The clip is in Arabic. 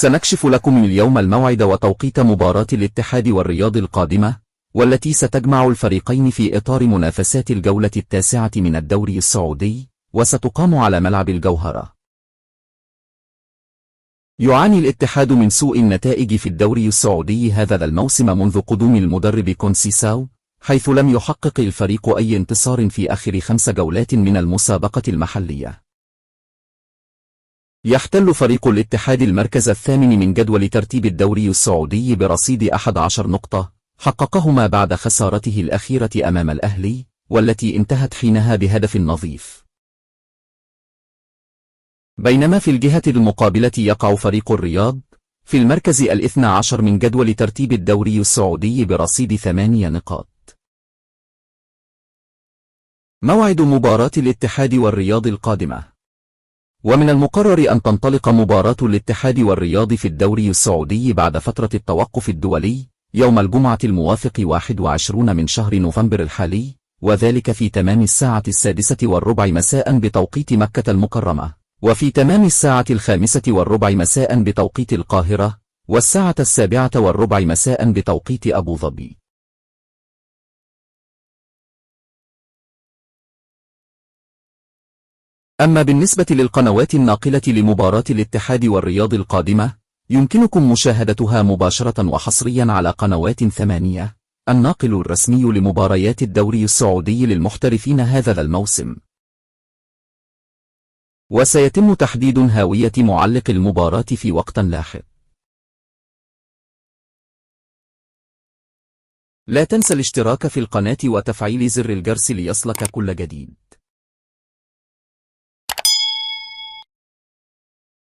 سنكشف لكم اليوم الموعد وتوقيت مباراة الاتحاد والرياض القادمة، والتي ستجمع الفريقين في إطار منافسات الجولة 9 من الدوري السعودي، وستقام على ملعب الجوهرة. يعاني الاتحاد من سوء النتائج في الدوري السعودي هذا الموسم منذ قدوم المدرب كونسيساو، حيث لم يحقق الفريق أي انتصار في آخر 5 جولات من المسابقة المحلية. يحتل فريق الاتحاد المركز الثامن من جدول ترتيب الدوري السعودي برصيد 11 نقطة، حققهما بعد خسارته الأخيرة أمام الأهلي، والتي انتهت حينها بهدف نظيف. بينما في الجهة المقابلة يقع فريق الرياض في المركز ال12 من جدول ترتيب الدوري السعودي برصيد 8 نقاط. موعد مباراة الاتحاد والرياض القادمة. ومن المقرر أن تنطلق مباراة الاتحاد والرياض في الدوري السعودي بعد فترة التوقف الدولي يوم الجمعة الموافق 21 من شهر نوفمبر الحالي، وذلك في تمام 6:15 مساء بتوقيت مكة المكرمة، وفي تمام 5:05 مساء بتوقيت القاهرة، و7:15 مساء بتوقيت أبو ظبي. أما بالنسبة للقنوات الناقلة لمباراة الاتحاد والرياض القادمة، يمكنكم مشاهدتها مباشرة وحصريا على قنوات 8، الناقل الرسمي لمباريات الدوري السعودي للمحترفين هذا الموسم. وسيتم تحديد هاوية معلق المباراة في وقت لاحق. لا تنسى الاشتراك في القناة وتفعيل زر الجرس ليصلك كل جديد.